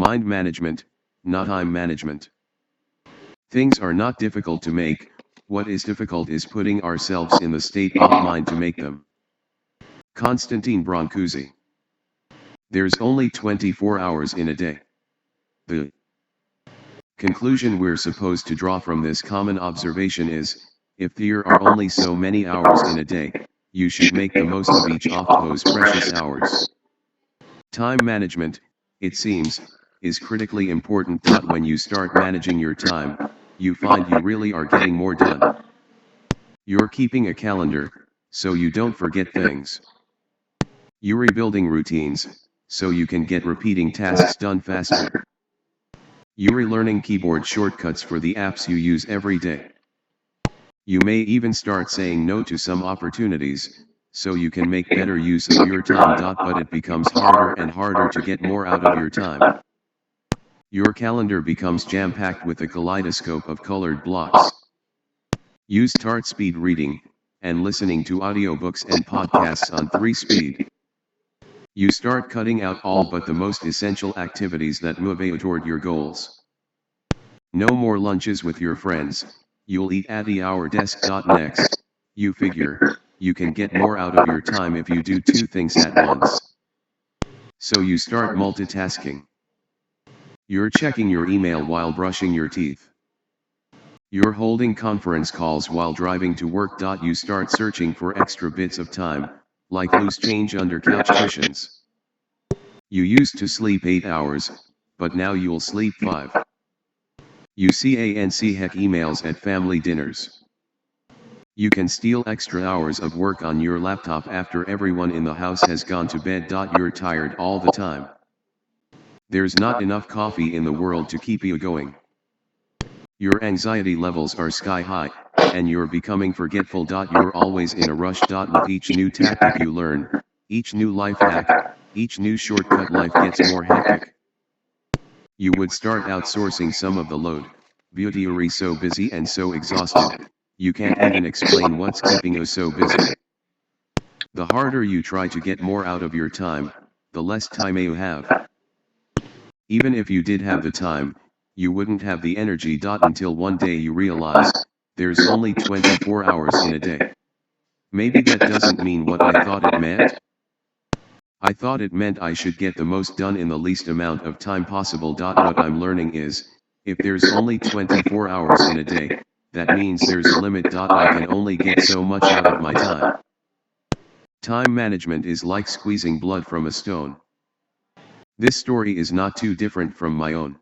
Mind management, not time management. Things are not difficult to make, what is difficult is putting ourselves in the state of mind to make them. Konstantin Brancusi. There's only 24 hours in a day. The conclusion we're supposed to draw from this common observation is, if there are only so many hours in a day, you should make the most of each of those precious hours. Time management, it seems, is critically important. When you start managing your time, you find you really are getting more done. You're keeping a calendar, so you don't forget things. You're rebuilding routines, so you can get repeating tasks done faster. You're relearning keyboard shortcuts for the apps you use every day. You may even start saying no to some opportunities, so you can make better use of your time. But it becomes harder and harder to get more out of your time. Your calendar becomes jam-packed with a kaleidoscope of colored blocks. You start speed reading, and listening to audiobooks and podcasts on 3 speed. You start cutting out all but the most essential activities that move you toward your goals. No more lunches with your friends, you'll eat at our desk. Next, you figure, you can get more out of your time if you do 2 things at once. So you start multitasking. You're checking your email while brushing your teeth. You're holding conference calls while driving to work. You start searching for extra bits of time, like loose change under couch cushions. You used to sleep 8 hours, but now you'll sleep 5. You heck emails at family dinners. You can steal extra hours of work on your laptop after everyone in the house has gone to bed. You're tired all the time. There's not enough coffee in the world to keep you going. Your anxiety levels are sky high, and you're becoming forgetful. You're always in a rush. With each new tactic you learn, each new life hack, each new shortcut, life gets more hectic. You would start outsourcing some of the load. Beauty, you're so busy and so exhausted, you can't even explain what's keeping you so busy. The harder you try to get more out of your time, the less time you have. Even if you did have the time, you wouldn't have the energy. Until one day you realize, there's only 24 hours in a day. Maybe that doesn't mean what I thought it meant. I thought it meant I should get the most done in the least amount of time possible. What I'm learning is, if there's only 24 hours in a day, that means there's a limit. I can only get so much out of my time. Time management is like squeezing blood from a stone. This story is not too different from my own.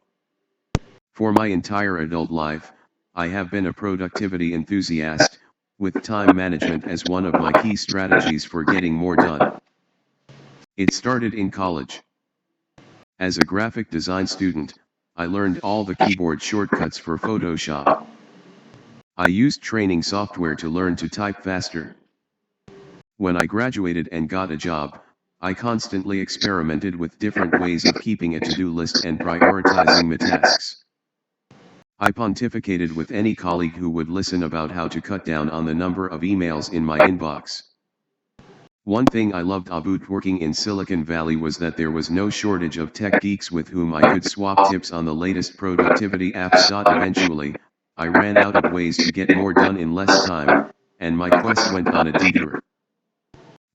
For my entire adult life, I have been a productivity enthusiast, with time management as one of my key strategies for getting more done. It started in college. As a graphic design student, I learned all the keyboard shortcuts for Photoshop. I used training software to learn to type faster. When I graduated and got a job, I constantly experimented with different ways of keeping a to-do list and prioritizing my tasks. I pontificated with any colleague who would listen about how to cut down on the number of emails in my inbox. One thing I loved about working in Silicon Valley was that there was no shortage of tech geeks with whom I could swap tips on the latest productivity apps. Eventually, I ran out of ways to get more done in less time, and my quest went on a detour.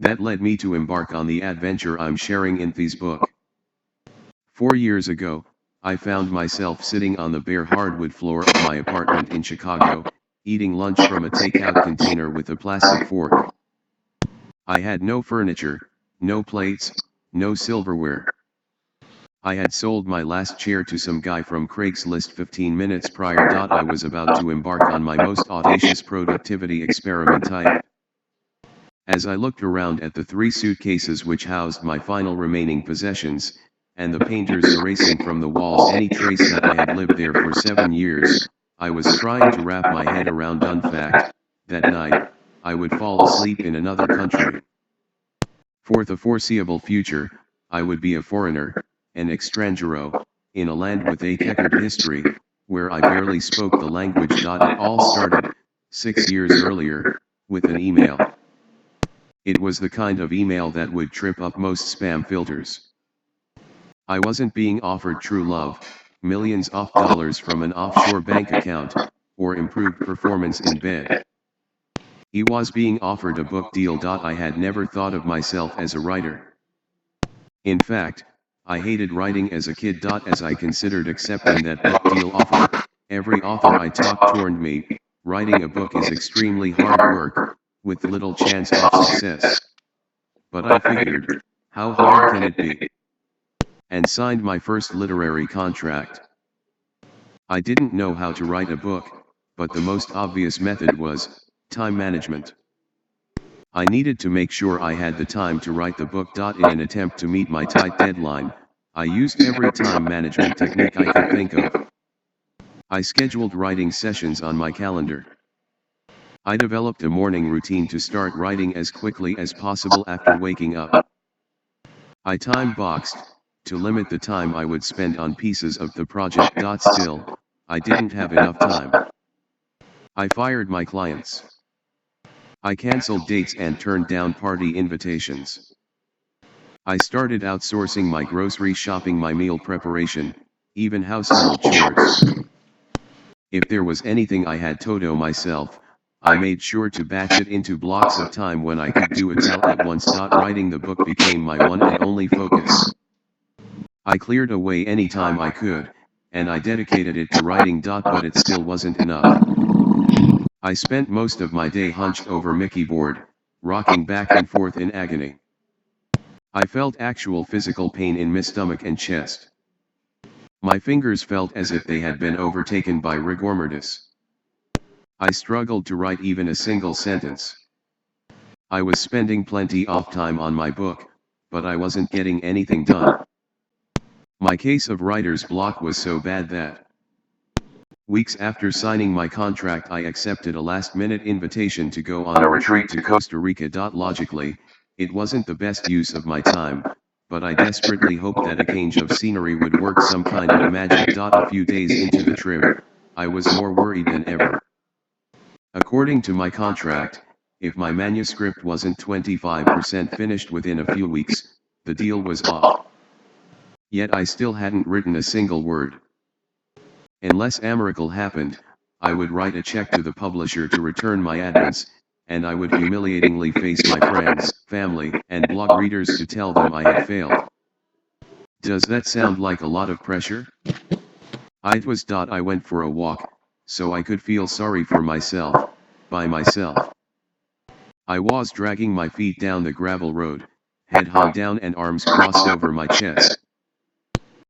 That led me to embark on the adventure I'm sharing in this book. 4 years ago, I found myself sitting on the bare hardwood floor of my apartment in Chicago, eating lunch from a takeout container with a plastic fork. I had no furniture, no plates, no silverware. I had sold my last chair to some guy from Craigslist 15 minutes prior. I was about to embark on my most audacious productivity experiment. As I looked around at the 3 suitcases which housed my final remaining possessions, and the painters erasing from the walls any trace that I had lived there for 7 years, I was trying to wrap my head around the fact that night, I would fall asleep in another country. For the foreseeable future, I would be a foreigner, an extranjero, in a land with a checkered history, where I barely spoke the language. It all started, 6 years earlier, with an email. It was the kind of email that would trip up most spam filters. I wasn't being offered true love, millions of dollars from an offshore bank account, or improved performance in bed. He was being offered a book deal. I had never thought of myself as a writer. In fact, I hated writing as a kid. As I considered accepting that book deal offer, every author I talked warned me, writing a book is extremely hard work, with little chance of success. But I figured, how hard can it be? And signed my first literary contract. I didn't know how to write a book, but the most obvious method was time management. I needed to make sure I had the time to write the book. In an attempt to meet my tight deadline, I used every time management technique I could think of. I scheduled writing sessions on my calendar. I developed a morning routine to start writing as quickly as possible after waking up. I time boxed, to limit the time I would spend on pieces of the project. Still, I didn't have enough time. I fired my clients. I canceled dates and turned down party invitations. I started outsourcing my grocery shopping, my meal preparation, even household chores. If there was anything I had to do myself, I made sure to batch it into blocks of time when I could do it all at once. Writing the book became my one and only focus. I cleared away any time I could, and I dedicated it to writing. But it still wasn't enough. I spent most of my day hunched over Mickey board, rocking back and forth in agony. I felt actual physical pain in my stomach and chest. My fingers felt as if they had been overtaken by rigor mortis. I struggled to write even a single sentence. I was spending plenty of time on my book, but I wasn't getting anything done. My case of writer's block was so bad that weeks after signing my contract, I accepted a last-minute invitation to go on a retreat to Costa Rica. Logically, it wasn't the best use of my time, but I desperately hoped that a change of scenery would work some kind of magic. A few days into the trip, I was more worried than ever. According to my contract, if my manuscript wasn't 25% finished within a few weeks, the deal was off. Yet I still hadn't written a single word. Unless a miracle happened, I would write a check to the publisher to return my advance, and I would humiliatingly face my friends, family, and blog readers to tell them I had failed. Does that sound like a lot of pressure? I went for a walk, so I could feel sorry for myself, by myself. I was dragging my feet down the gravel road, head hung down and arms crossed over my chest.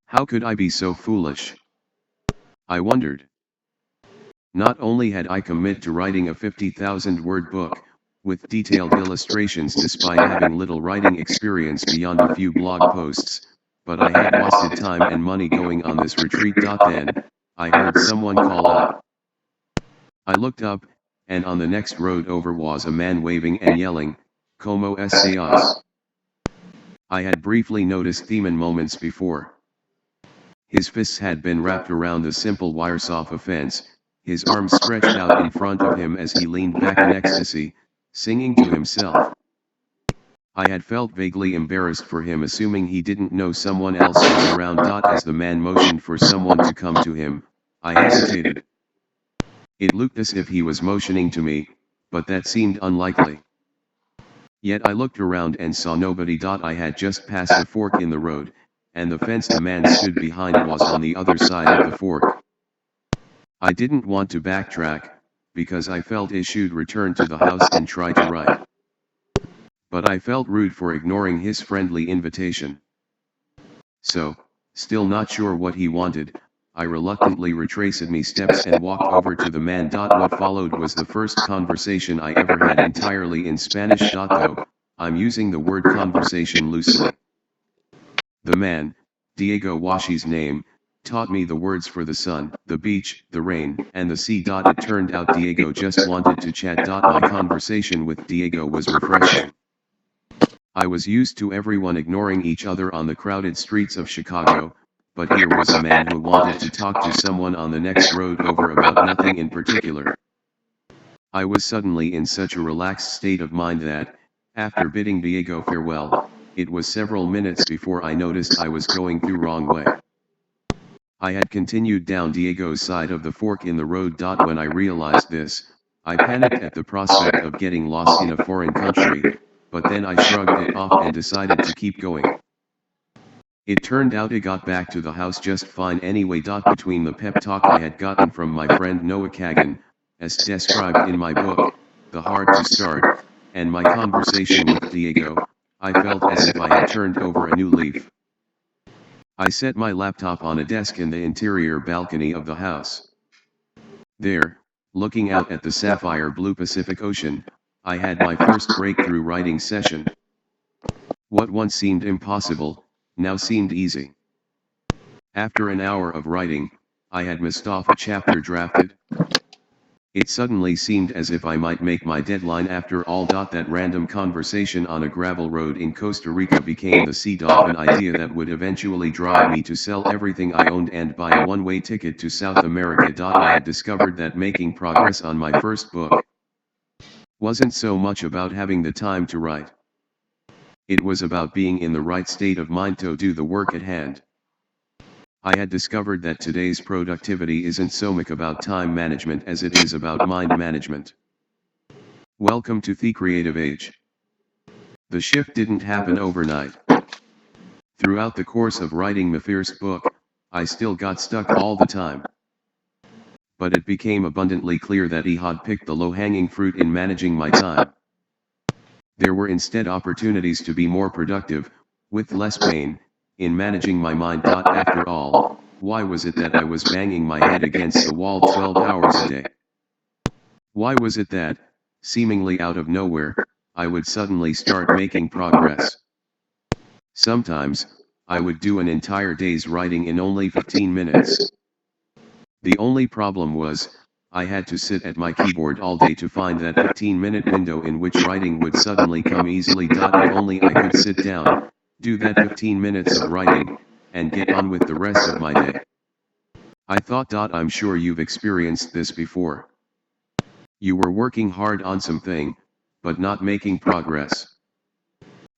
How could I be so foolish? I wondered. Not only had I committed to writing a 50,000-word book, with detailed illustrations despite having little writing experience beyond a few blog posts, but I had wasted time and money going on this retreat. Then, I heard someone call out. I looked up, and on the next road over was a man waving and yelling, "Como estás?" I had briefly noticed Theman moments before. His fists had been wrapped around the simple wire sofa fence, his arms stretched out in front of him as he leaned back in ecstasy, singing to himself. I had felt vaguely embarrassed for him, assuming he didn't know someone else was around. As the man motioned for someone to come to him, I hesitated. It looked as if he was motioning to me, but that seemed unlikely. Yet I looked around and saw nobody. I had just passed a fork in the road, and the fence the man stood behind was on the other side of the fork. I didn't want to backtrack, because I felt I should return to the house and try to write. But I felt rude for ignoring his friendly invitation. So, still not sure what he wanted, I reluctantly retraced my steps and walked over to the man. What followed was the first conversation I ever had entirely in Spanish. Though, I'm using the word conversation loosely. The man, Diego Washi's name, taught me the words for the sun, the beach, the rain, and the sea. It turned out Diego just wanted to chat. My conversation with Diego was refreshing. I was used to everyone ignoring each other on the crowded streets of Chicago, but here was a man who wanted to talk to someone on the next road over about nothing in particular. I was suddenly in such a relaxed state of mind that, after bidding Diego farewell, it was several minutes before I noticed I was going through wrong way. I had continued down Diego's side of the fork in the road. When I realized this, I panicked at the prospect of getting lost in a foreign country, but then I shrugged it off and decided to keep going. It turned out I got back to the house just fine anyway. Between the pep talk I had gotten from my friend Noah Kagan, as described in my book, The Hard to Start, and my conversation with Diego, I felt as if I had turned over a new leaf. I set my laptop on a desk in the interior balcony of the house. There, looking out at the sapphire blue Pacific Ocean, I had my first breakthrough writing session. What once seemed impossible, now seemed easy. After an hour of writing, I had missed off a chapter drafted. It suddenly seemed as if I might make my deadline after all. That random conversation on a gravel road in Costa Rica became the seed of an idea that would eventually drive me to sell everything I owned and buy a one-way ticket to South America. I had discovered that making progress on my first book wasn't so much about having the time to write. It was about being in the right state of mind to do the work at hand. I had discovered that today's productivity isn't so much about time management as it is about mind management. Welcome to the creative age. The shift didn't happen overnight. Throughout the course of writing my first book, I still got stuck all the time. But it became abundantly clear that I had picked the low-hanging fruit in managing my time. There were instead opportunities to be more productive, with less pain, in managing my mind. After all, why was it that I was banging my head against the wall 12 hours a day? Why was it that, seemingly out of nowhere, I would suddenly start making progress? Sometimes, I would do an entire day's writing in only 15 minutes. The only problem was, I had to sit at my keyboard all day to find that 15-minute window in which writing would suddenly come easily. If only I could sit down, do that 15 minutes of writing, and get on with the rest of my day. I thought. I'm sure you've experienced this before. You were working hard on something, but not making progress.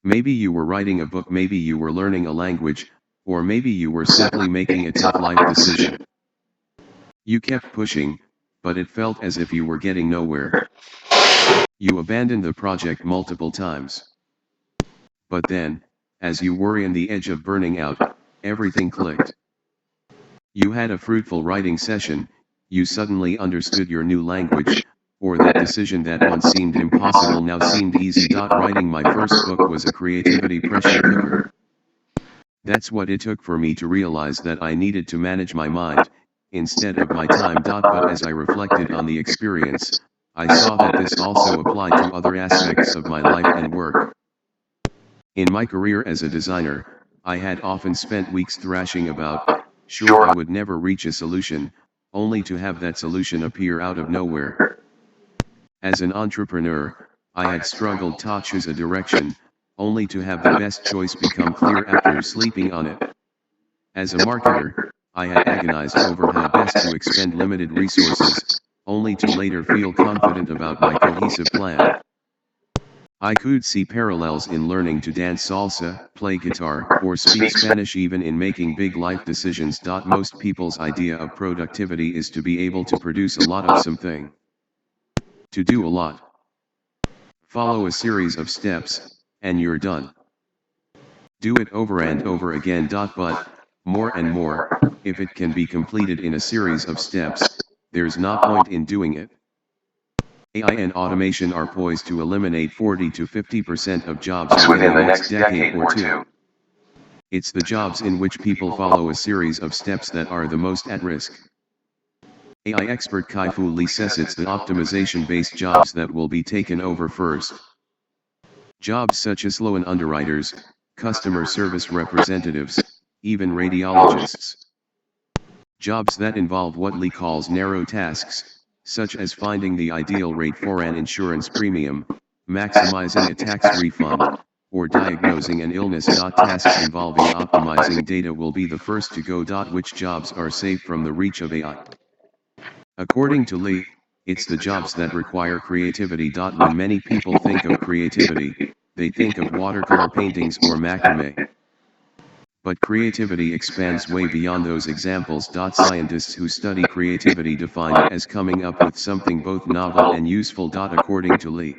Maybe you were writing a book, maybe you were learning a language, or maybe you were simply making a tough life decision. You kept pushing, but it felt as if you were getting nowhere. You abandoned the project multiple times. But then, as you were on the edge of burning out, everything clicked. You had a fruitful writing session, you suddenly understood your new language, or that decision that once seemed impossible now seemed easy. Writing my first book was a creativity pressure cooker. That's what it took for me to realize that I needed to manage my mind, instead of my time. But as I reflected on the experience, I saw that this also applied to other aspects of my life and work. In my career as a designer, I had often spent weeks thrashing about, sure I would never reach a solution, only to have that solution appear out of nowhere. As an entrepreneur, I had struggled to choose a direction, only to have the best choice become clear after sleeping on it. As a marketer, I had agonized over how best to expend limited resources, only to later feel confident about my cohesive plan. I could see parallels in learning to dance salsa, play guitar, or speak Spanish, even in making big life decisions. Most people's idea of productivity is to be able to produce a lot of something. To do a lot. Follow a series of steps, and you're done. Do it over and over again. But, more and more, if it can be completed in a series of steps, there's no point in doing it. AI and automation are poised to eliminate 40 to 50% of jobs within the next decade or two. It's the jobs in which people follow a series of steps that are the most at risk. AI expert Kai-Fu Lee says it's the optimization-based jobs that will be taken over first. Jobs such as loan underwriters, customer service representatives, even radiologists. Jobs that involve what Lee calls narrow tasks, such as finding the ideal rate for an insurance premium, maximizing a tax refund, or diagnosing an illness. Tasks involving optimizing data will be the first to go. Which jobs are safe from the reach of AI? According to Lee, it's the jobs that require creativity. When many people think of creativity, they think of watercolor paintings or macrame. But creativity expands way beyond those examples. Scientists who study creativity define it as coming up with something both novel and useful. According to Lee,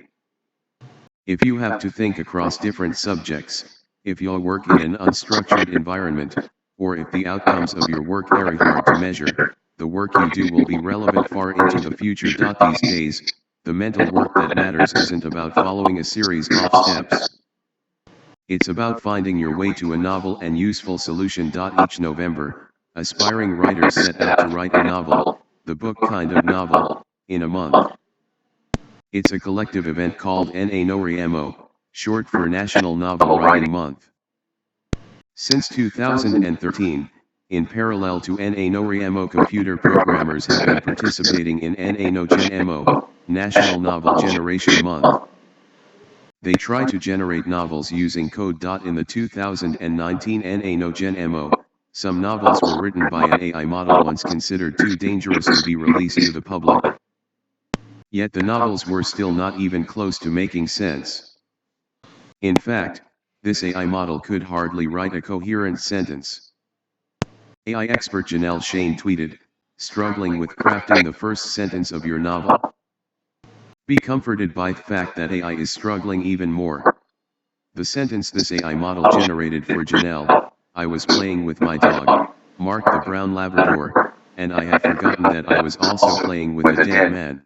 if you have to think across different subjects, if you'll work in an unstructured environment, or if the outcomes of your work are hard to measure, the work you do will be relevant far into the future. These days, the mental work that matters isn't about following a series of steps. It's about finding your way to a novel and useful solution. Each November, aspiring writers set out to write a novel, the book kind of novel, in a month. It's a collective event called NaNoWriMo, short for National Novel Writing Month. Since 2013, in parallel to NaNoWriMo, computer programmers have been participating in NaNoGenMo, National Novel Generation Month. They try to generate novels using code. In the 2019 NaNoGenMo, some novels were written by an AI model once considered too dangerous to be released to the public. Yet the novels were still not even close to making sense. In fact, this AI model could hardly write a coherent sentence. AI expert Janelle Shane tweeted, "Struggling with crafting the first sentence of your novel? Be comforted by the fact that AI is struggling even more." The sentence this AI model generated for Janelle, "I was playing with my dog, Mark the Brown Labrador, and I had forgotten that I was also playing with a dead man."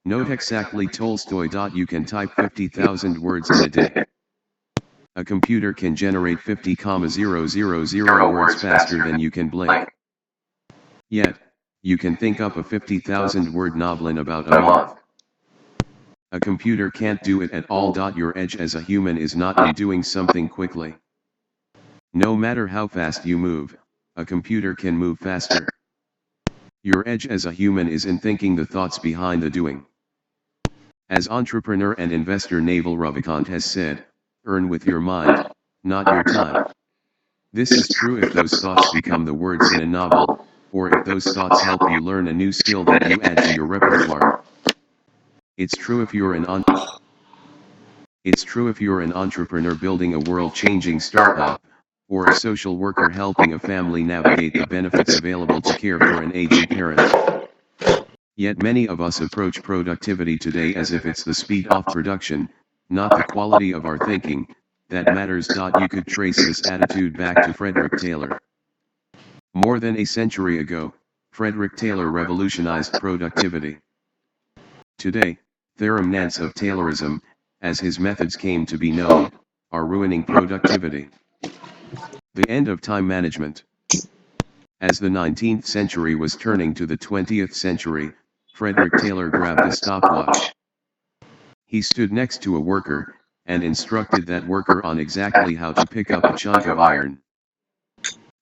Note exactly Tolstoy. You can type 50,000 words in a day. A computer can generate 50,000 words faster than you can blink. Yet, you can think up a 50,000 word novel in about a month. A computer can't do it at all. Your edge as a human is not in doing something quickly. No matter how fast you move, a computer can move faster. Your edge as a human is in thinking the thoughts behind the doing. As entrepreneur and investor Naval Ravikant has said, "Earn with your mind, not your time." This is true if those thoughts become the words in a novel, or if those thoughts help you learn a new skill that you add to your repertoire. It's true if you're an entrepreneur building a world-changing startup, or a social worker helping a family navigate the benefits available to care for an aging parent. Yet many of us approach productivity today as if it's the speed of production, not the quality of our thinking, that matters. You could trace this attitude back to Frederick Taylor. More than a century ago, Frederick Taylor revolutionized productivity. Today, the remnants of Taylorism, as his methods came to be known, are ruining productivity. The end of time management. As the 19th century was turning to the 20th century, Frederick Taylor grabbed a stopwatch. He stood next to a worker, and instructed that worker on exactly how to pick up a chunk of iron.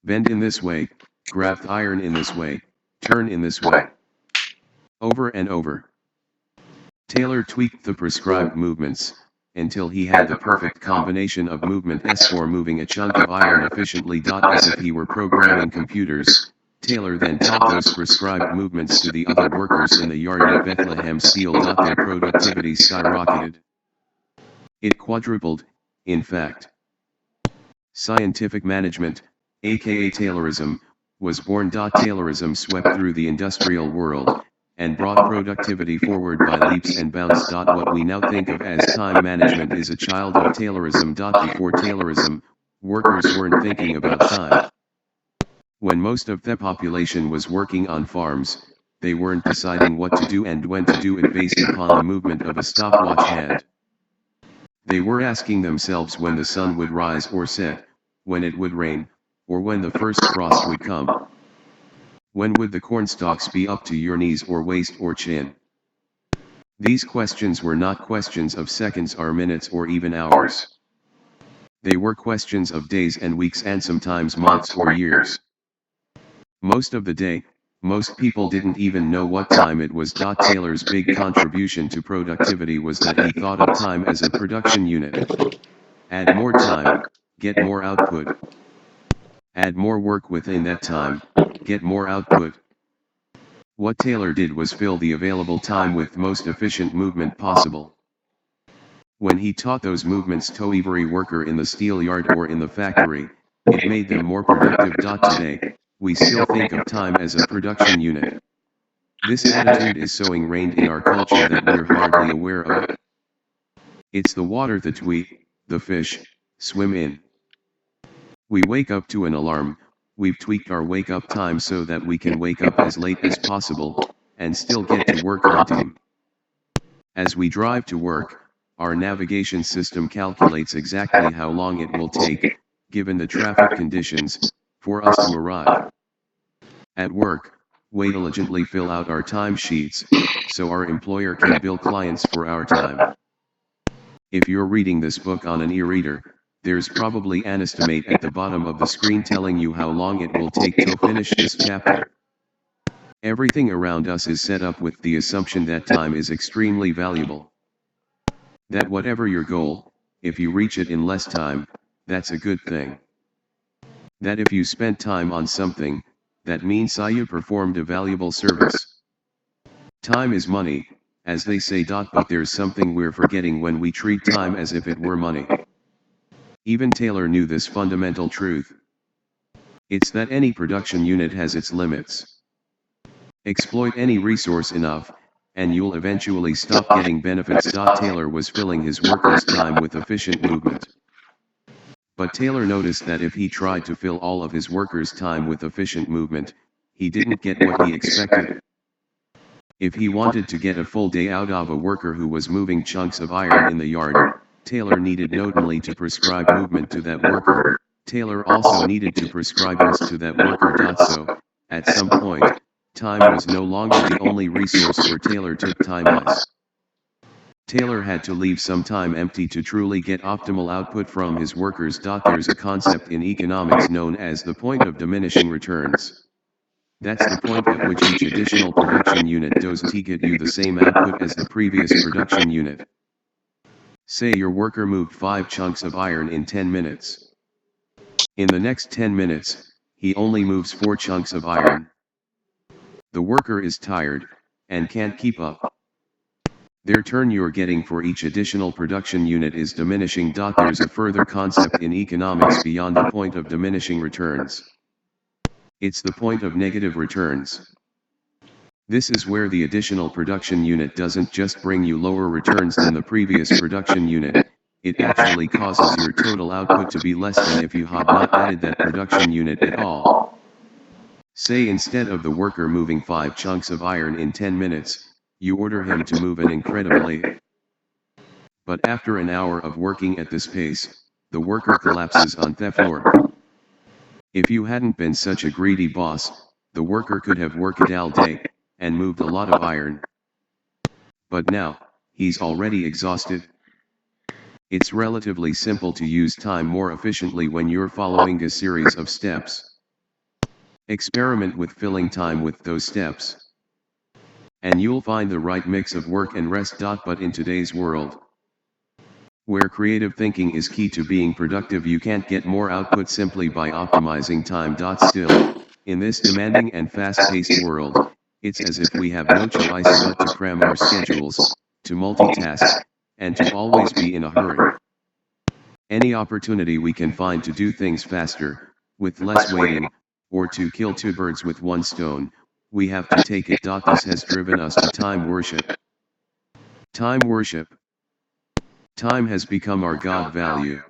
Bend in this way, grab the iron in this way, turn in this way. Over and over. Taylor tweaked the prescribed movements, until he had the perfect combination of movements for moving a chunk of iron efficiently. As if he were programming computers, Taylor then taught those prescribed movements to the other workers in the yard at Bethlehem Steel. Their productivity skyrocketed. It quadrupled, in fact. Scientific management, aka Taylorism, was born. Taylorism swept through the industrial world, and brought productivity forward by leaps and bounds. What we now think of as time management is a child of Taylorism. Before Taylorism, workers weren't thinking about time. When most of the population was working on farms, they weren't deciding what to do and when to do it based upon the movement of a stopwatch hand. They were asking themselves when the sun would rise or set, when it would rain, or when the first frost would come. When would the cornstalks be up to your knees or waist or chin? These questions were not questions of seconds or minutes or even hours. They were questions of days and weeks and sometimes months or years. Most of the day, most people didn't even know what time it was. Taylor's big contribution to productivity was that he thought of time as a production unit. Add more time, get more output. Add more work within that time, get more output. What Taylor did was fill the available time with most efficient movement possible. When he taught those movements to every worker in the steel yard or in the factory, it made them more productive. Today, we still think of time as a production unit. This attitude is so ingrained in our culture that we're hardly aware of it. It's the water that we, the fish, swim in. We wake up to an alarm. We've tweaked our wake-up time so that we can wake up as late as possible, and still get to work on time. As we drive to work, our navigation system calculates exactly how long it will take, given the traffic conditions, for us to arrive. At work, we diligently fill out our time sheets, so our employer can bill clients for our time. If you're reading this book on an e-reader, there's probably an estimate at the bottom of the screen telling you how long it will take to finish this chapter. Everything around us is set up with the assumption that time is extremely valuable. That whatever your goal, if you reach it in less time, that's a good thing. That if you spent time on something, that means you performed a valuable service. Time is money, as they say. But there's something we're forgetting when we treat time as if it were money. Even Taylor knew this fundamental truth. It's that any production unit has its limits. Exploit any resource enough, and you'll eventually stop getting benefits. Taylor was filling his workers' time with efficient movement. But Taylor noticed that if he tried to fill all of his workers' time with efficient movement, he didn't get what he expected. If he wanted to get a full day out of a worker who was moving chunks of iron in the yard, Taylor needed not only to prescribe movement to that worker, Taylor also needed to prescribe rest to that worker. So, at some point, time was no longer the only resource where Taylor took time wise. Taylor had to leave some time empty to truly get optimal output from his workers. There's a concept in economics known as the point of diminishing returns. That's the point at which each additional production unit doesn't get you the same output as the previous production unit. Say your worker moved 5 chunks of iron in 10 minutes. In the next 10 minutes, he only moves 4 chunks of iron. The worker is tired, and can't keep up. The return you're getting for each additional production unit is diminishing. There's a further concept in economics beyond the point of diminishing returns. It's the point of negative returns. This is where the additional production unit doesn't just bring you lower returns than the previous production unit, it actually causes your total output to be less than if you had not added that production unit at all. Say instead of the worker moving 5 chunks of iron in 10 minutes, you order him to move an incredible 8. But after an hour of working at this pace, the worker collapses on the floor. If you hadn't been such a greedy boss, the worker could have worked all day, and moved a lot of iron. But now, he's already exhausted. It's relatively simple to use time more efficiently when you're following a series of steps. Experiment with filling time with those steps, and you'll find the right mix of work and rest. But in today's world, where creative thinking is key to being productive, you can't get more output simply by optimizing time. Still, in this demanding and fast-paced world, it's as if we have no choice but to cram our schedules, to multitask, and to always be in a hurry. Any opportunity we can find to do things faster, with less waiting, or to kill 2 birds with 1 stone, we have to take it. This has driven us to time worship. Time worship. Time has become our God value.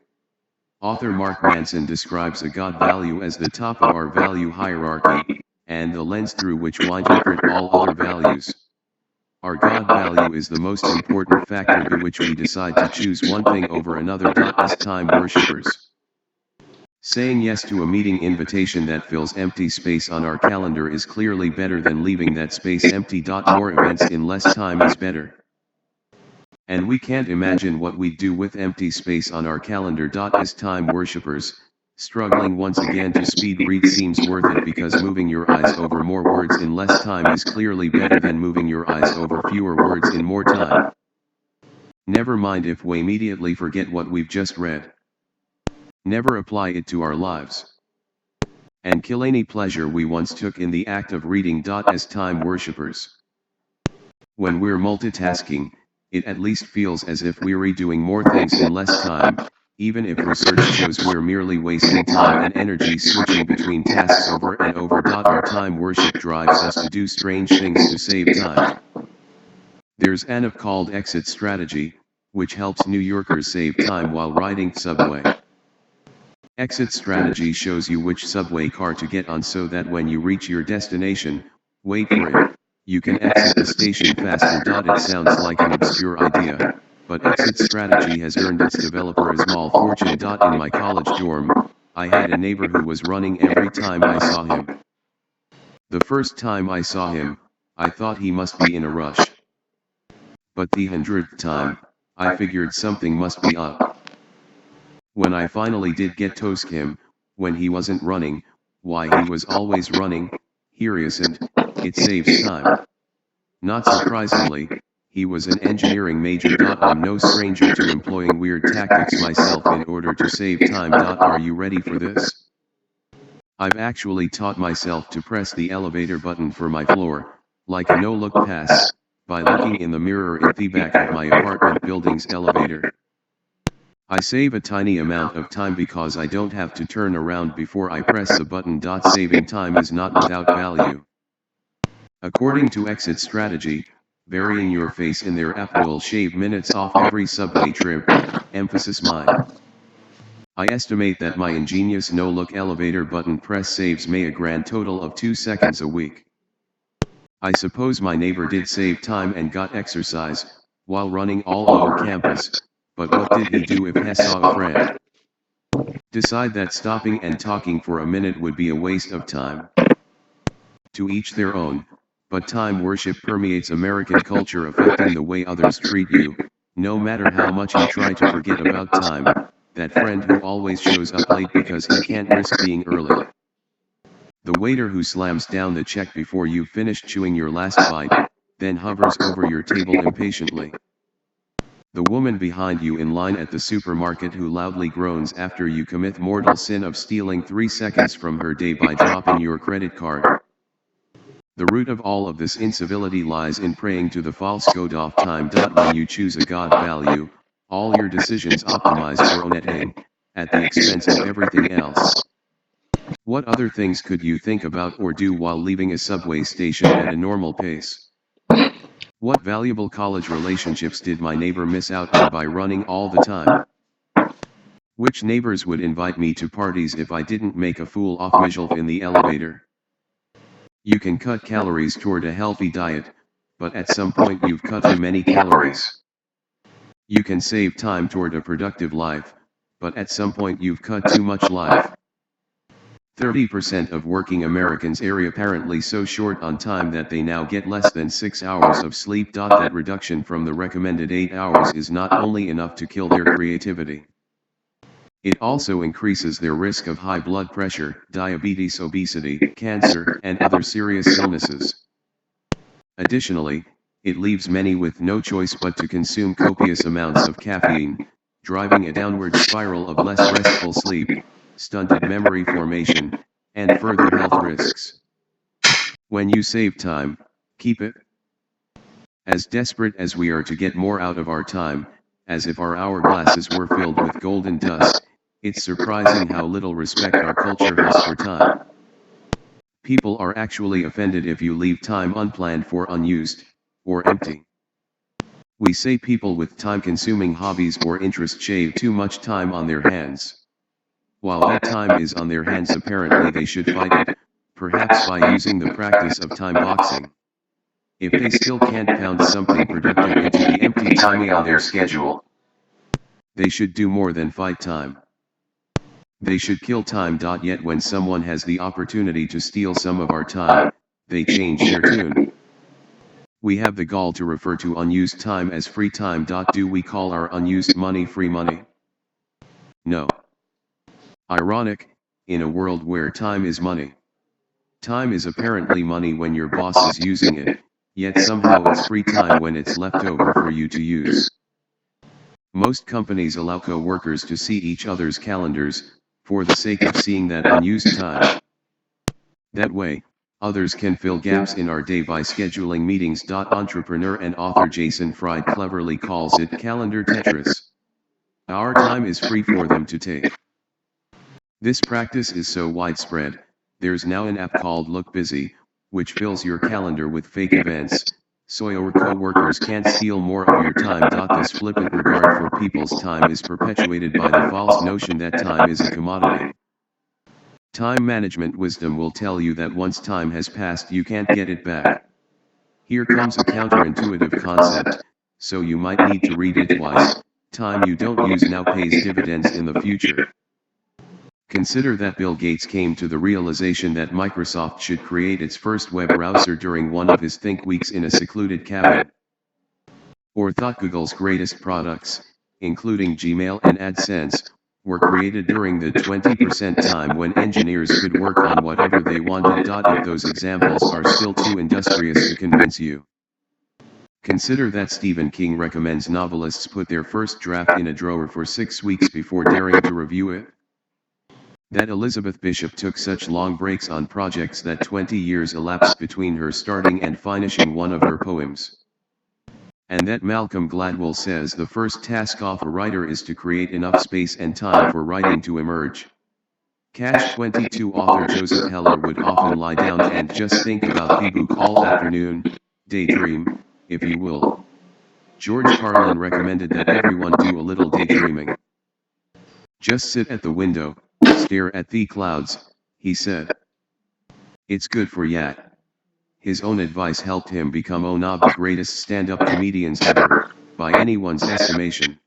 Author Mark Manson describes a God value as the top of our value hierarchy, and the lens through which we interpret all other values. Our God value is the most important factor by which we decide to choose one thing over another. As time worshippers, saying yes to a meeting invitation that fills empty space on our calendar is clearly better than leaving that space empty. More events in less time is better. And we can't imagine what we'd do with empty space on our calendar. As time worshippers, struggling once again to speed read seems worth it because moving your eyes over more words in less time is clearly better than moving your eyes over fewer words in more time. Never mind if we immediately forget what we've just read. Never apply it to our lives. And kill any pleasure we once took in the act of reading. As time worshippers, when we're multitasking, it at least feels as if we're doing more things in less time, even if research shows we're merely wasting time and energy switching between tasks over and over. Our time worship drives us to do strange things to save time. There's an app called Exit Strategy, which helps New Yorkers save time while riding subway. Exit Strategy shows you which subway car to get on so that when you reach your destination, wait for it, you can exit the station faster. It sounds like an obscure idea, but Exit Strategy has earned its developer a small fortune. In my college dorm, I had a neighbor who was running every time I saw him. The first time I saw him, I thought he must be in a rush. But the 100th time, I figured something must be up. When I finally did get to ask him, when he wasn't running, why he was always running, he reasoned, it saves time. Not surprisingly, he was an engineering major. I'm no stranger to employing weird tactics myself in order to save time. Are you ready for this? I've actually taught myself to press the elevator button for my floor, like a no-look pass, by looking in the mirror in the back of my apartment building's elevator. I save a tiny amount of time because I don't have to turn around before I press the button. Saving time is not without value. According to Exit Strategy, burying your face in their app will shave minutes off every subway trip, emphasis mine. I estimate that my ingenious no-look elevator button press saves me a grand total of 2 seconds a week. I suppose my neighbor did save time and got exercise, while running all over campus, but what did he do if he saw a friend? Decide that stopping and talking for a minute would be a waste of time. To each their own, but time worship permeates American culture, affecting the way others treat you, no matter how much you try to forget about time, that friend who always shows up late because he can't risk being early. The waiter who slams down the check before you've finished chewing your last bite, then hovers over your table impatiently. The woman behind you in line at the supermarket who loudly groans after you commit mortal sin of stealing 3 seconds from her day by dropping your credit card. The root of all of this incivility lies in praying to the false god of time. When you choose a god value, all your decisions optimize for oneting, at the expense of everything else. What other things could you think about or do while leaving a subway station at a normal pace? What valuable college relationships did my neighbor miss out on by running all the time? Which neighbors would invite me to parties if I didn't make a fool of myself in the elevator? You can cut calories toward a healthy diet, but at some point you've cut too many calories. You can save time toward a productive life, but at some point you've cut too much life. 30% of working Americans are apparently so short on time that they now get less than 6 hours of sleep. That reduction from the recommended 8 hours is not only enough to kill their creativity. It also increases their risk of high blood pressure, diabetes, obesity, cancer, and other serious illnesses. Additionally, it leaves many with no choice but to consume copious amounts of caffeine, driving a downward spiral of less restful sleep, stunted memory formation, and further health risks. When you save time, keep it. As desperate as we are to get more out of our time, as if our hourglasses were filled with golden dust, it's surprising how little respect our culture has for time. People are actually offended if you leave time unplanned for, unused, or empty. We say people with time-consuming hobbies or interests shave too much time on their hands. While that time is on their hands, apparently they should fight it, perhaps by using the practice of time boxing. If they still can't pound something productive into the empty time on their schedule, they should do more than fight time. They should kill time. Yet when someone has the opportunity to steal some of our time, they change their tune. We have the gall to refer to unused time as free time. Do we call our unused money free money? No. Ironic, in a world where time is money. Time is apparently money when your boss is using it, yet somehow it's free time when it's left over for you to use. Most companies allow co-workers to see each other's calendars, for the sake of seeing that unused time. That way, Others can fill gaps in our day by scheduling meetings. Entrepreneur and author Jason Fried cleverly calls it calendar Tetris. Our time is free for them to take. This practice is so widespread, there's now an app called Look Busy, which fills your calendar with fake events, so your co-workers can't steal more of your time. This flippant regard for people's time is perpetuated by the false notion that time is a commodity. Time management wisdom will tell you that once time has passed you can't get it back. Here comes a counterintuitive concept, so you might need to read it twice. Time you don't use now pays dividends in the future. Consider that Bill Gates came to the realization that Microsoft should create its first web browser during one of his think weeks in a secluded cabin. Or thought Google's greatest products, including Gmail and AdSense, were created during the 20% time when engineers could work on whatever they wanted. If those examples are still too industrious to convince you, consider that Stephen King recommends novelists put their first draft in a drawer for 6 weeks before daring to review it. That Elizabeth Bishop took such long breaks on projects that 20 years elapsed between her starting and finishing one of her poems. And that Malcolm Gladwell says the first task of a writer is to create enough space and time for writing to emerge. Catch 22 author Joseph Heller would often lie down and just think about the book all afternoon, daydream, if you will. George Carlin recommended that everyone do a little daydreaming. Just sit at the window, stare at the clouds, he said. It's good for ya. His own advice helped him become one of the greatest stand-up comedians ever, by anyone's estimation.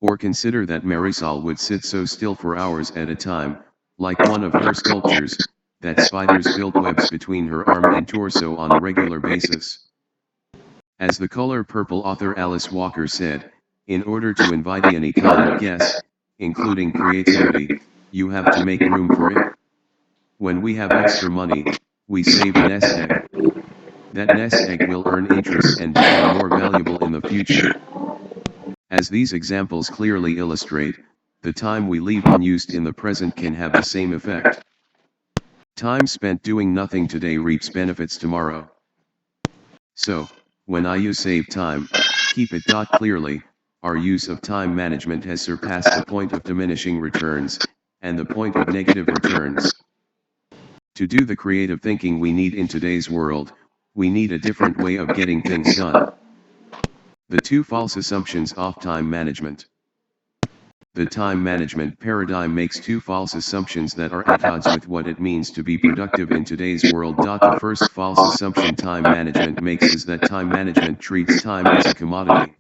Or consider that Marisol would sit so still for hours at a time, like one of her sculptures, that spiders built webs between her arm and torso on a regular basis. As the color purple author Alice Walker said, in order to invite any kind of guest, including creativity, you have to make room for it. When we have extra money, we save a nest egg. That nest egg will earn interest and become more valuable in the future. As these examples clearly illustrate, the time we leave unused in the present can have the same effect. Time spent doing nothing today reaps benefits tomorrow. So, when you save time, keep it. Clearly, our use of time management has surpassed the point of diminishing returns, and the point of negative returns. To do the creative thinking we need in today's world, we need a different way of getting things done. The two false assumptions of time management. The time management paradigm makes two false assumptions that are at odds with what it means to be productive in today's world. The first false assumption time management makes is that time management treats time as a commodity.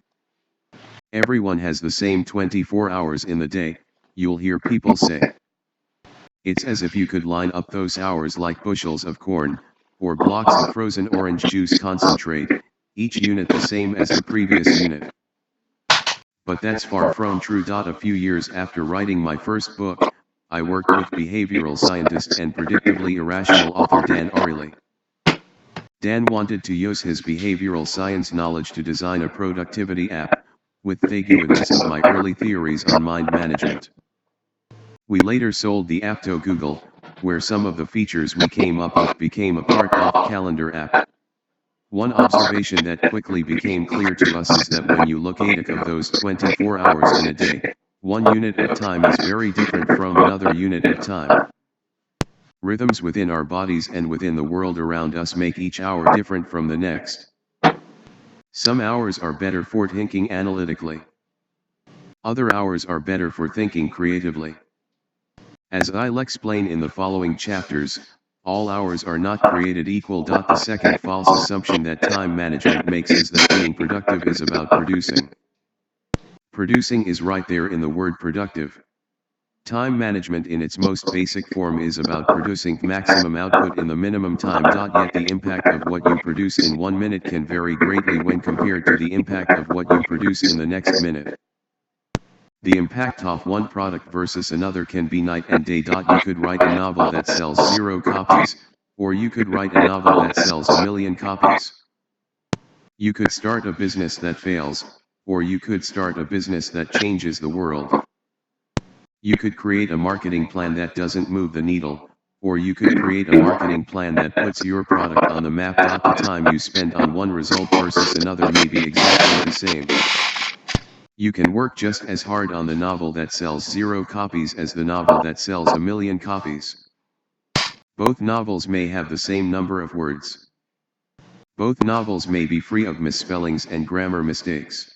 Everyone has the same 24 hours in the day, you'll hear people say. It's as if you could line up those hours like bushels of corn, or blocks of frozen orange juice concentrate, each unit the same as the previous unit. But that's far from true. A few years after writing my first book, I worked with behavioral scientist and predictably irrational author Dan Ariely. Dan wanted to use his behavioral science knowledge to design a productivity app, with the evidence of my early theories on mind management. We later sold the app to Google, where some of the features we came up with became a part of calendar app. One observation that quickly became clear to us is that when you look at of those 24 hours in a day, one unit of time is very different from another unit of time. Rhythms within our bodies and within the world around us make each hour different from the next. Some hours are better for thinking analytically. Other hours are better for thinking creatively. As I'll explain in the following chapters, all hours are not created equal. The second false assumption that time management makes is that being productive is about producing. Producing is right there in the word productive. Time management in its most basic form is about producing maximum output in the minimum time. Yet the impact of what you produce in 1 minute can vary greatly when compared to the impact of what you produce in the next minute. The impact of one product versus another can be night and day. You could write a novel that sells 0 copies, or you could write a novel that sells 1,000,000 copies. You could start a business that fails, or you could start a business that changes the world. You could create a marketing plan that doesn't move the needle, or you could create a marketing plan that puts your product on the map. The time you spend on one result versus another may be exactly the same. You can work just as hard on the novel that sells 0 copies as the novel that sells 1,000,000 copies. Both novels may have the same number of words. Both novels may be free of misspellings and grammar mistakes.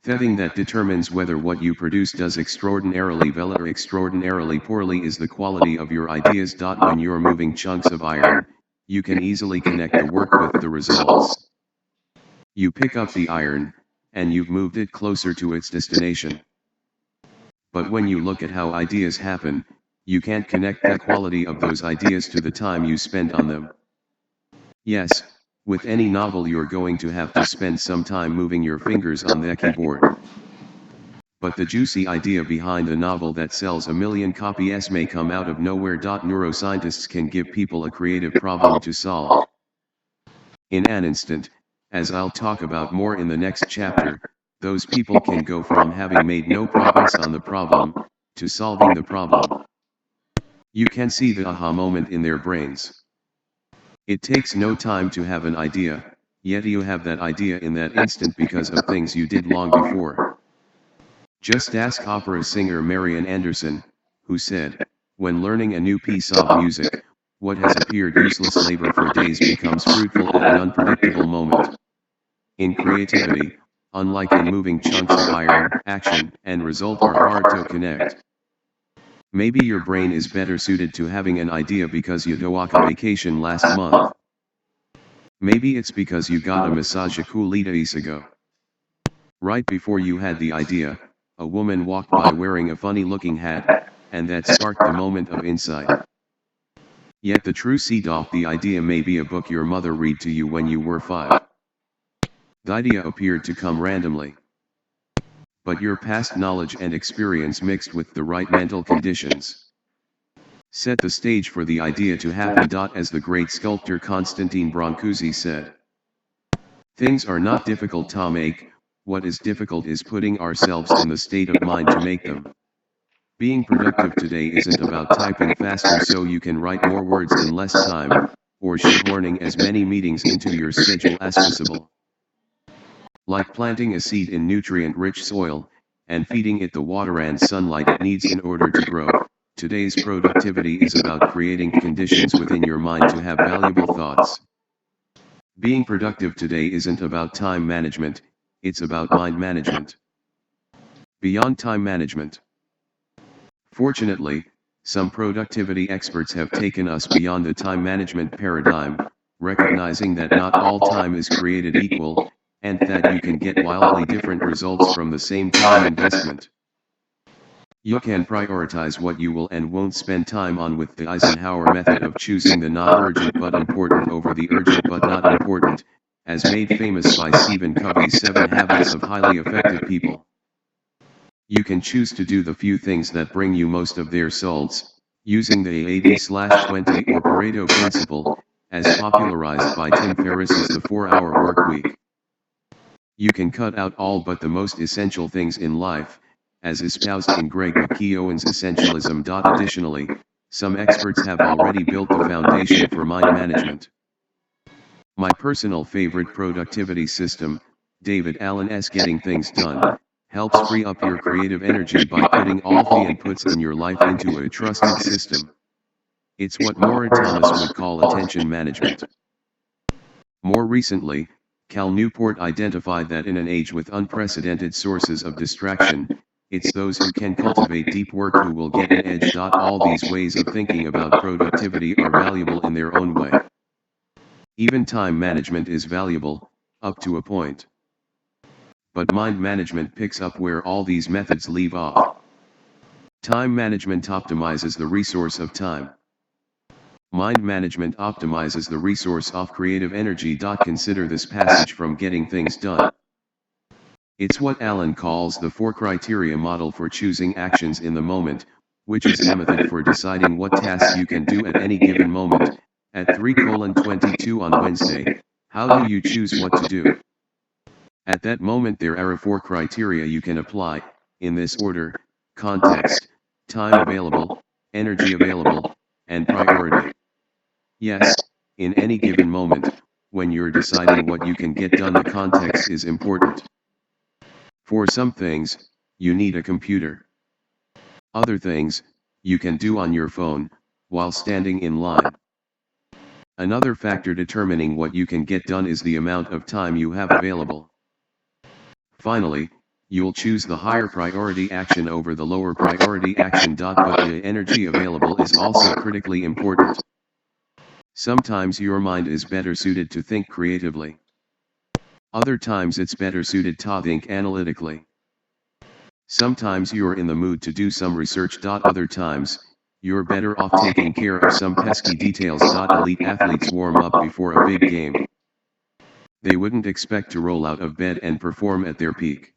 The thing that determines whether what you produce does extraordinarily well or extraordinarily poorly is the quality of your ideas. When you're moving chunks of iron, you can easily connect the work with the results. You pick up the iron, and you've moved it closer to its destination. But when you look at how ideas happen, you can't connect the quality of those ideas to the time you spend on them. Yes, with any novel you're going to have to spend some time moving your fingers on the keyboard. But the juicy idea behind a novel that sells 1,000,000 copies may come out of nowhere. Neuroscientists can give people a creative problem to solve. In an instant, as I'll talk about more in the next chapter, those people can go from having made no progress on the problem, to solving the problem. You can see the aha moment in their brains. It takes no time to have an idea, yet you have that idea in that instant because of things you did long before. Just ask opera singer Marian Anderson, who said, "When learning a new piece of music, what has appeared useless labor for days becomes fruitful at an unpredictable moment." In creativity, unlike in moving chunks of iron, action and result are hard to connect. Maybe your brain is better suited to having an idea because you took a vacation last month. Maybe it's because you got a massage a couple days ago. Right before you had the idea, a woman walked by wearing a funny-looking hat, and that sparked the moment of insight. Yet the true seed of the idea may be a book your mother read to you when you were 5. The idea appeared to come randomly. But your past knowledge and experience mixed with the right mental conditions set the stage for the idea to happen. As the great sculptor Constantine Brancusi said, "Things are not difficult to make, what is difficult is putting ourselves in the state of mind to make them." Being productive today isn't about typing faster so you can write more words in less time, or shoehorning as many meetings into your schedule as possible. Like planting a seed in nutrient-rich soil, and feeding it the water and sunlight it needs in order to grow, today's productivity is about creating conditions within your mind to have valuable thoughts. Being productive today isn't about time management, it's about mind management. Beyond time management. Fortunately, some productivity experts have taken us beyond the time management paradigm, recognizing that not all time is created equal, and that you can get wildly different results from the same time investment. You can prioritize what you will and won't spend time on with the Eisenhower method of choosing the not urgent but important over the urgent but not important, as made famous by Stephen Covey's 7 Habits of Highly Effective People. You can choose to do the few things that bring you most of their results, using the 80/20 or Pareto principle, as popularized by Tim Ferriss's The 4-Hour Workweek. You can cut out all but the most essential things in life, as espoused in Greg McKeown's Essentialism. Additionally, some experts have already built the foundation for mind management. My personal favorite productivity system, David Allen's Getting Things Done, helps free up your creative energy by putting all the inputs in your life into a trusted system. It's what Maura Thomas would call attention management. More recently, Cal Newport identified that in an age with unprecedented sources of distraction, it's those who can cultivate deep work who will get an edge. All these ways of thinking about productivity are valuable in their own way. Even time management is valuable, up to a point. But mind management picks up where all these methods leave off. Time management optimizes the resource of time. Mind management optimizes the resource of creative energy. Consider this passage from Getting Things Done. It's what Allen calls the 4 criteria model for choosing actions in the moment, which is a method for deciding what tasks you can do at any given moment. At 3:22 on Wednesday, how do you choose what to do? At that moment there are 4 criteria you can apply, in this order: context, time available, energy available, and priority. Yes, in any given moment, when you're deciding what you can get done, the context is important. For some things, you need a computer. Other things, you can do on your phone, while standing in line. Another factor determining what you can get done is the amount of time you have available. Finally, you'll choose the higher priority action over the lower priority action. But the energy available is also critically important. Sometimes your mind is better suited to think creatively. Other times it's better suited to think analytically. Sometimes you're in the mood to do some research. Other times, you're better off taking care of some pesky details. Elite athletes warm up before a big game. They wouldn't expect to roll out of bed and perform at their peak.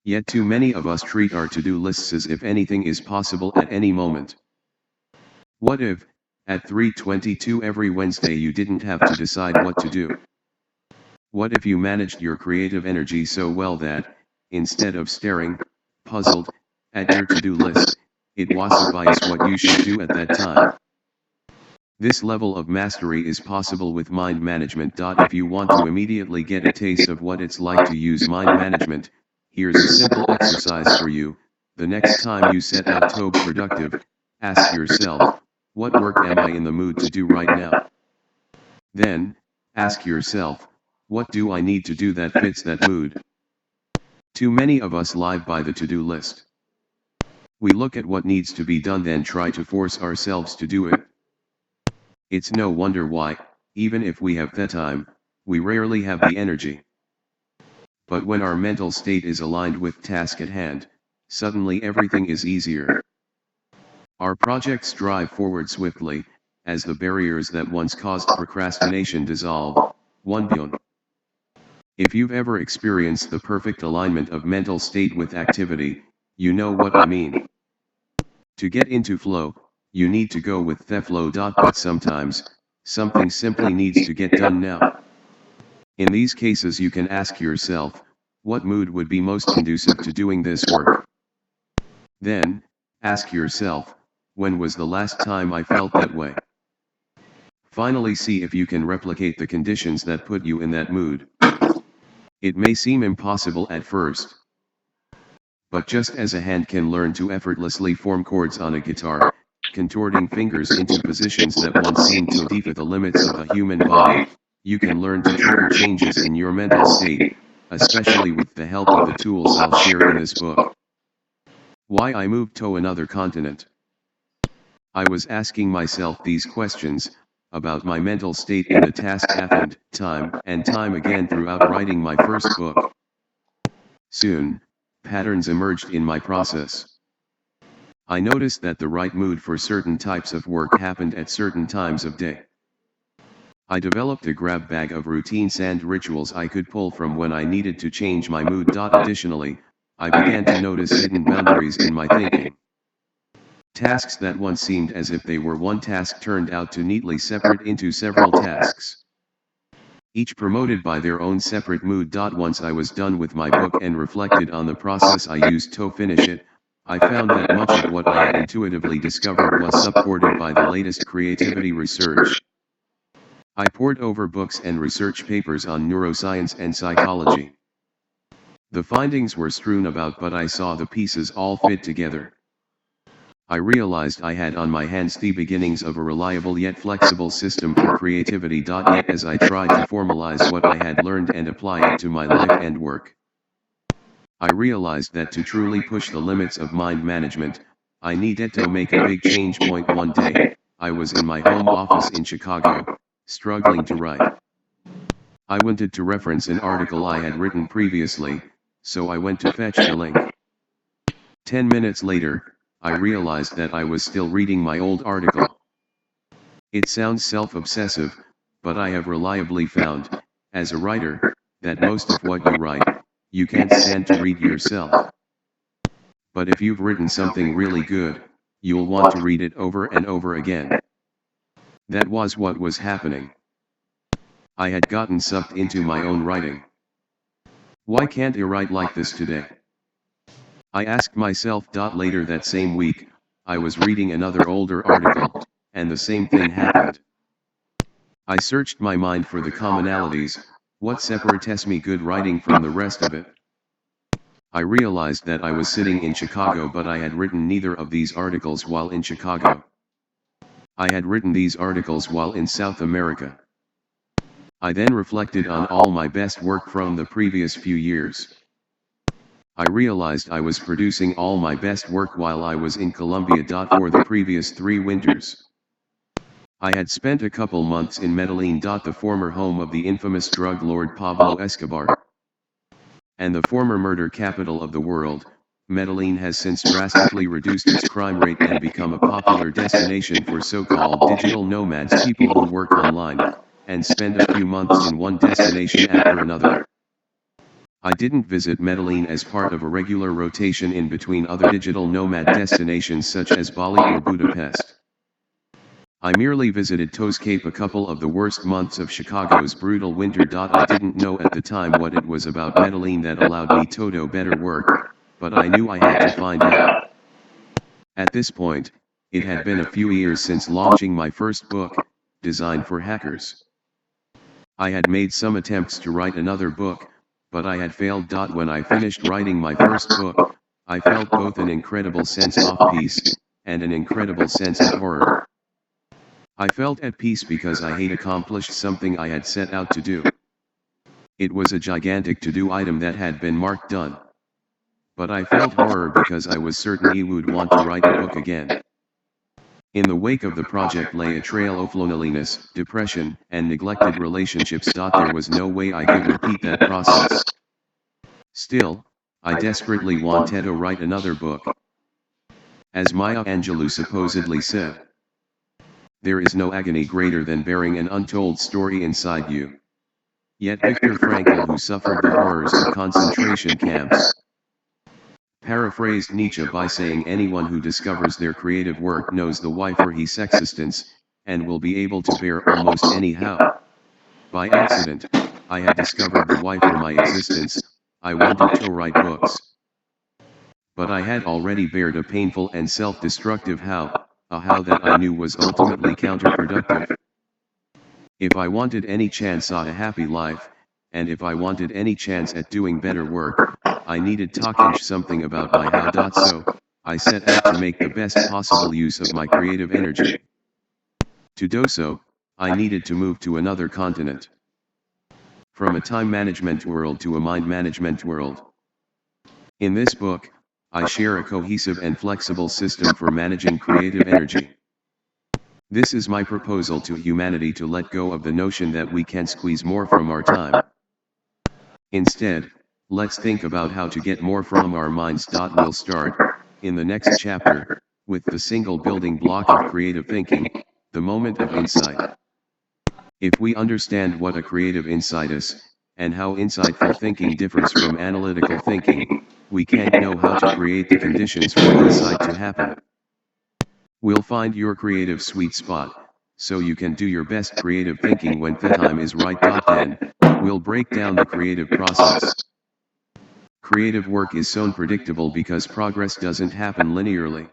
Yet too many of us treat our to-do lists as if anything is possible at any moment. What if, at 3:22 every Wednesday, you didn't have to decide what to do? What if you managed your creative energy so well that, instead of staring, puzzled, at your to-do list, it was obvious what you should do at that time? This level of mastery is possible with mind management. If you want to immediately get a taste of what it's like to use mind management, here's a simple exercise for you. The next time you set out to be productive, ask yourself, what work am I in the mood to do right now? Then, ask yourself, what do I need to do that fits that mood? Too many of us live by the to-do list. We look at what needs to be done, then try to force ourselves to do it. It's no wonder why, even if we have the time, we rarely have the energy. But when our mental state is aligned with task at hand, suddenly everything is easier. Our projects drive forward swiftly, as the barriers that once caused procrastination dissolve, one by one. If you've ever experienced the perfect alignment of mental state with activity, you know what I mean. To get into flow, you need to go with the flow. But sometimes, something simply needs to get done now. In these cases, you can ask yourself, what mood would be most conducive to doing this work? Then, ask yourself, when was the last time I felt that way? Finally, see if you can replicate the conditions that put you in that mood. It may seem impossible at first. But just as a hand can learn to effortlessly form chords on a guitar, contorting fingers into positions that once seemed to defy the limits of the human body, you can learn to trigger changes in your mental state, especially with the help of the tools I'll share in this book. Why I moved to another continent. I was asking myself these questions about my mental state in the task at hand, time and time again throughout writing my first book. Soon, patterns emerged in my process. I noticed that the right mood for certain types of work happened at certain times of day. I developed a grab bag of routines and rituals I could pull from when I needed to change my mood. Additionally, I began to notice hidden boundaries in my thinking. Tasks that once seemed as if they were one task turned out to neatly separate into several tasks, each promoted by their own separate mood. Once I was done with my book and reflected on the process I used to finish it, I found that much of what I had intuitively discovered was supported by the latest creativity research. I pored over books and research papers on neuroscience and psychology. The findings were strewn about, but I saw the pieces all fit together. I realized I had on my hands the beginnings of a reliable yet flexible system for creativity. Yet as I tried to formalize what I had learned and apply it to my life and work, I realized that to truly push the limits of mind management, I needed to make a big change. One day, I was in my home office in Chicago, struggling to write. I wanted to reference an article I had written previously, so I went to fetch the link. 10 minutes later, I realized that I was still reading my old article. It sounds self-obsessive, but I have reliably found, as a writer, that most of what you write, you can't stand to read yourself. But if you've written something really good, you'll want to read it over and over again. That was what was happening. I had gotten sucked into my own writing. Why can't I write like this today? I asked myself. Later that same week, I was reading another older article. and the same thing happened. I searched my mind for the commonalities, what separates me good writing from the rest of it. I realized that I was sitting in Chicago, but I had written neither of these articles while in Chicago. I had written these articles while in South America. I then reflected on all my best work from the previous few years. I realized I was producing all my best work while I was in Colombia. For the previous 3 winters. I had spent a couple months in Medellin. The former home of the infamous drug lord Pablo Escobar. And the former murder capital of the world, Medellin has since drastically reduced its crime rate and become a popular destination for so-called digital nomads, people who work online, and spend a few months in one destination after another. I didn't visit Medellin as part of a regular rotation in between other digital nomad destinations such as Bali or Budapest. I merely visited Toes Cape a couple of the worst months of Chicago's brutal winter. I didn't know at the time what it was about Medellin that allowed me to do better work, but I knew I had to find out. At this point, it had been a few years since launching my first book, Design for Hackers. I had made some attempts to write another book, but I had failed. When I finished writing my first book, I felt both an incredible sense of peace, and an incredible sense of horror. I felt at peace because I had accomplished something I had set out to do. It was a gigantic to-do item that had been marked done. But I felt horror because I was certain I would want to write a book again. In the wake of the project lay a trail of loneliness, depression, and neglected relationships. There was no way I could repeat that process. Still, I desperately wanted to write another book. As Maya Angelou supposedly said, there is no agony greater than bearing an untold story inside you. Yet Viktor Frankl, who suffered the horrors of concentration camps, paraphrased Nietzsche by saying anyone who discovers their creative work knows the why for his existence, and will be able to bear almost anyhow. By accident, I had discovered the why for my existence. I wanted to write books. But I had already bared a painful and self-destructive how, a how that I knew was ultimately counterproductive. If I wanted any chance at a happy life, and if I wanted any chance at doing better work, I needed to change something about my how. So, I set out to make the best possible use of my creative energy. To do so, I needed to move to another continent. From a time management world to a mind management world. In this book, I share a cohesive and flexible system for managing creative energy. This is my proposal to humanity to let go of the notion that we can squeeze more from our time. Instead, let's think about how to get more from our minds. We'll start, in the next chapter, with the single building block of creative thinking, the moment of insight. If we understand what a creative insight is, and how insightful thinking differs from analytical thinking, we can know how to create the conditions for insight to happen. We'll find your creative sweet spot, so you can do your best creative thinking when the time is right. Then, we'll break down the creative process. Creative work is so unpredictable because progress doesn't happen linearly.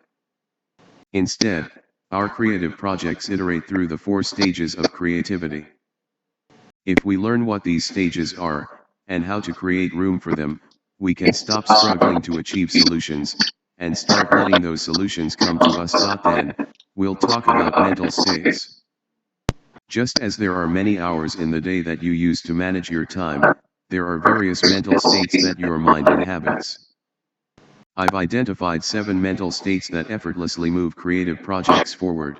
Instead, our creative projects iterate through the 4 stages of creativity. If we learn what these stages are, and how to create room for them, we can stop struggling to achieve solutions, and start letting those solutions come to us. Then, we'll talk about mental states. Just as there are many hours in the day that you use to manage your time, there are various mental states that your mind inhabits. I've identified 7 mental states that effortlessly move creative projects forward.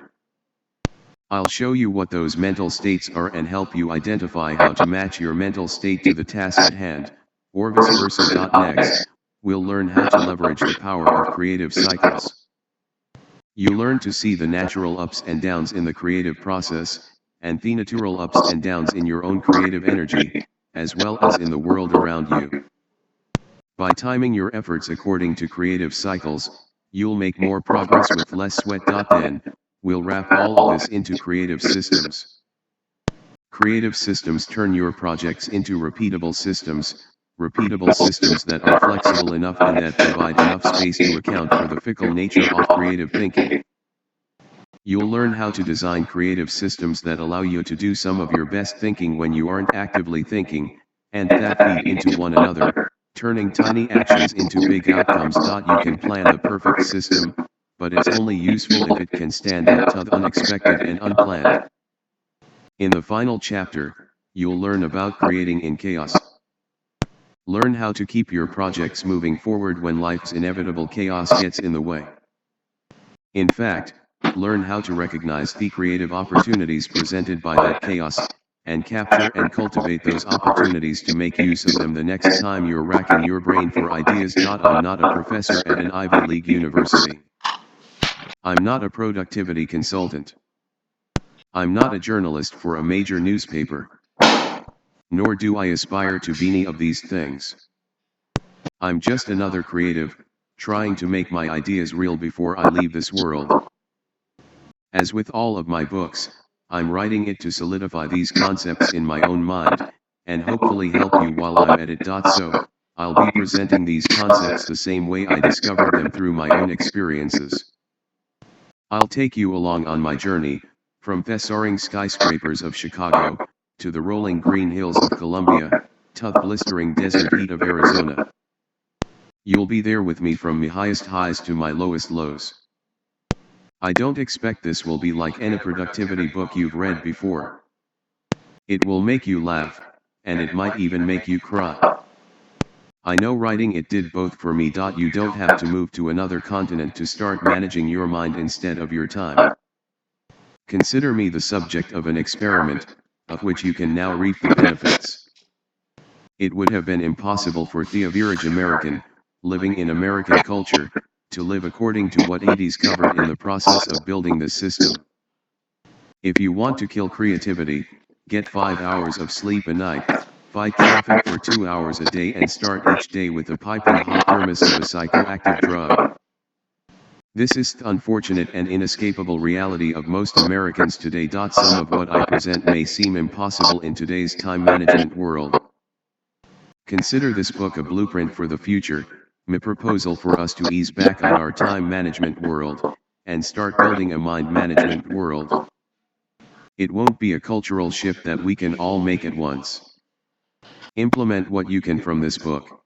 I'll show you what those mental states are and help you identify how to match your mental state to the task at hand, or vice versa. Next, we'll learn how to leverage the power of creative cycles. You learn to see the natural ups and downs in the creative process, and the natural ups and downs in your own creative energy, as well as in the world around you. By timing your efforts according to creative cycles, you'll make more progress with less sweat. Then, we'll wrap all of this into creative systems. Creative systems turn your projects into repeatable systems that are flexible enough and that provide enough space to account for the fickle nature of creative thinking. You'll learn how to design creative systems that allow you to do some of your best thinking when you aren't actively thinking, and that feed into one another, turning tiny actions into big outcomes. You can plan the perfect system, but it's only useful if it can stand up to the unexpected and unplanned. In the final chapter, you'll learn about creating in chaos. Learn how to keep your projects moving forward when life's inevitable chaos gets in the way. In fact, learn how to recognize the creative opportunities presented by that chaos, and capture and cultivate those opportunities to make use of them the next time you're racking your brain for ideas. I'm not a professor at an Ivy League university. I'm not a productivity consultant. I'm not a journalist for a major newspaper. Nor do I aspire to be any of these things. I'm just another creative, trying to make my ideas real before I leave this world. As with all of my books, I'm writing it to solidify these concepts in my own mind, and hopefully help you while I'm at it. So, I'll be presenting these concepts the same way I discovered them, through my own experiences. I'll take you along on my journey, from the soaring skyscrapers of Chicago, to the rolling green hills of Colombia, to the blistering desert heat of Arizona. You'll be there with me from my highest highs to my lowest lows. I don't expect this will be like any productivity book you've read before. It will make you laugh, and it might even make you cry. I know writing it did both for me. You don't have to move to another continent to start managing your mind instead of your time. Consider me the subject of an experiment, of which you can now reap the benefits. It would have been impossible for the average American, living in American culture, to live according to what Edie's covered in the process of building this system. If you want to kill creativity, get 5 hours of sleep a night, fight traffic for 2 hours a day, and start each day with a piping hot thermos of a psychoactive drug. This is the unfortunate and inescapable reality of most Americans today. Some of what I present may seem impossible in today's time management world. Consider this book a blueprint for the future, my proposal for us to ease back on our time management world, and start building a mind management world. It won't be a cultural shift that we can all make at once. Implement what you can from this book.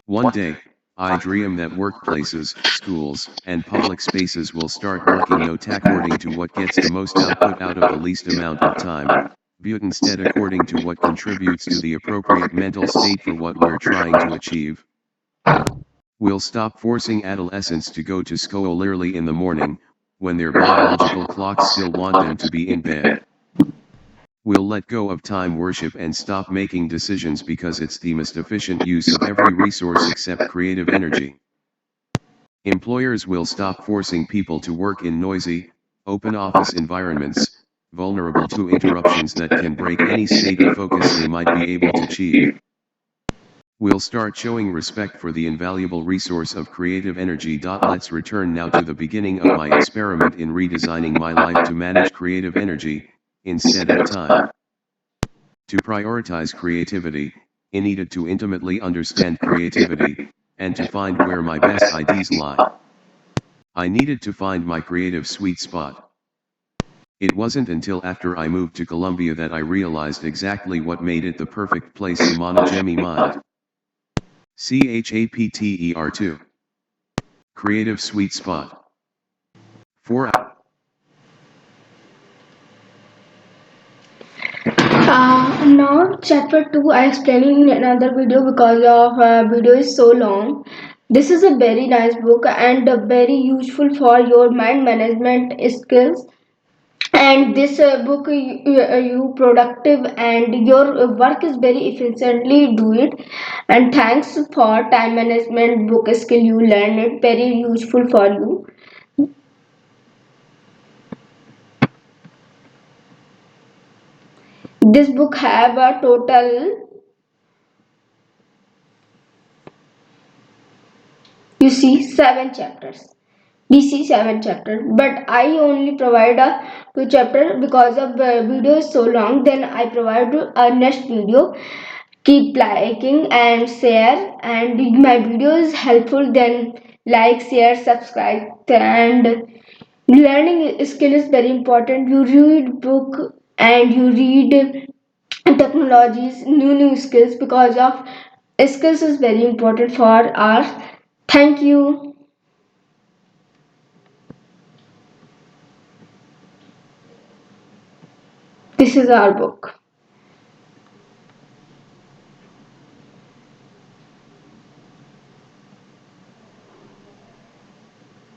One day, I dream that workplaces, schools, and public spaces will start working not according to what gets the most output out of the least amount of time, but instead according to what contributes to the appropriate mental state for what we're trying to achieve. We'll stop forcing adolescents to go to school early in the morning, when their biological clocks still want them to be in bed. We'll let go of time worship and stop making decisions because it's the most efficient use of every resource except creative energy. Employers will stop forcing people to work in noisy, open office environments, vulnerable to interruptions that can break any state of focus they might be able to achieve. We'll start showing respect for the invaluable resource of creative energy. Let's return now to the beginning of my experiment in redesigning my life to manage creative energy, instead of time. To prioritize creativity, I needed to intimately understand creativity, and to find where my best ideas lie. I needed to find my creative sweet spot. It wasn't until after I moved to Colombia that I realized exactly what made it the perfect place to manage my mind. CHAPTER 2. Creative sweet spot. 4. Now chapter 2 I explaining in another video because of video is so long. This is a very nice book and very useful for your mind management skills. And this book you productive and your work is very efficiently do it. And thanks for time management book skill you learn it very useful for you. This book have a total, you see, 7 chapters. DC 7 chapters, but I only provide a 2 chapter because of video is so long. Then I provide a next video. Keep liking and share, and my video is helpful. Then like, share, subscribe, and Learning skill is very important. You read book and you read technologies, new skills, because of skills is very important for us. Thank you. This is our book.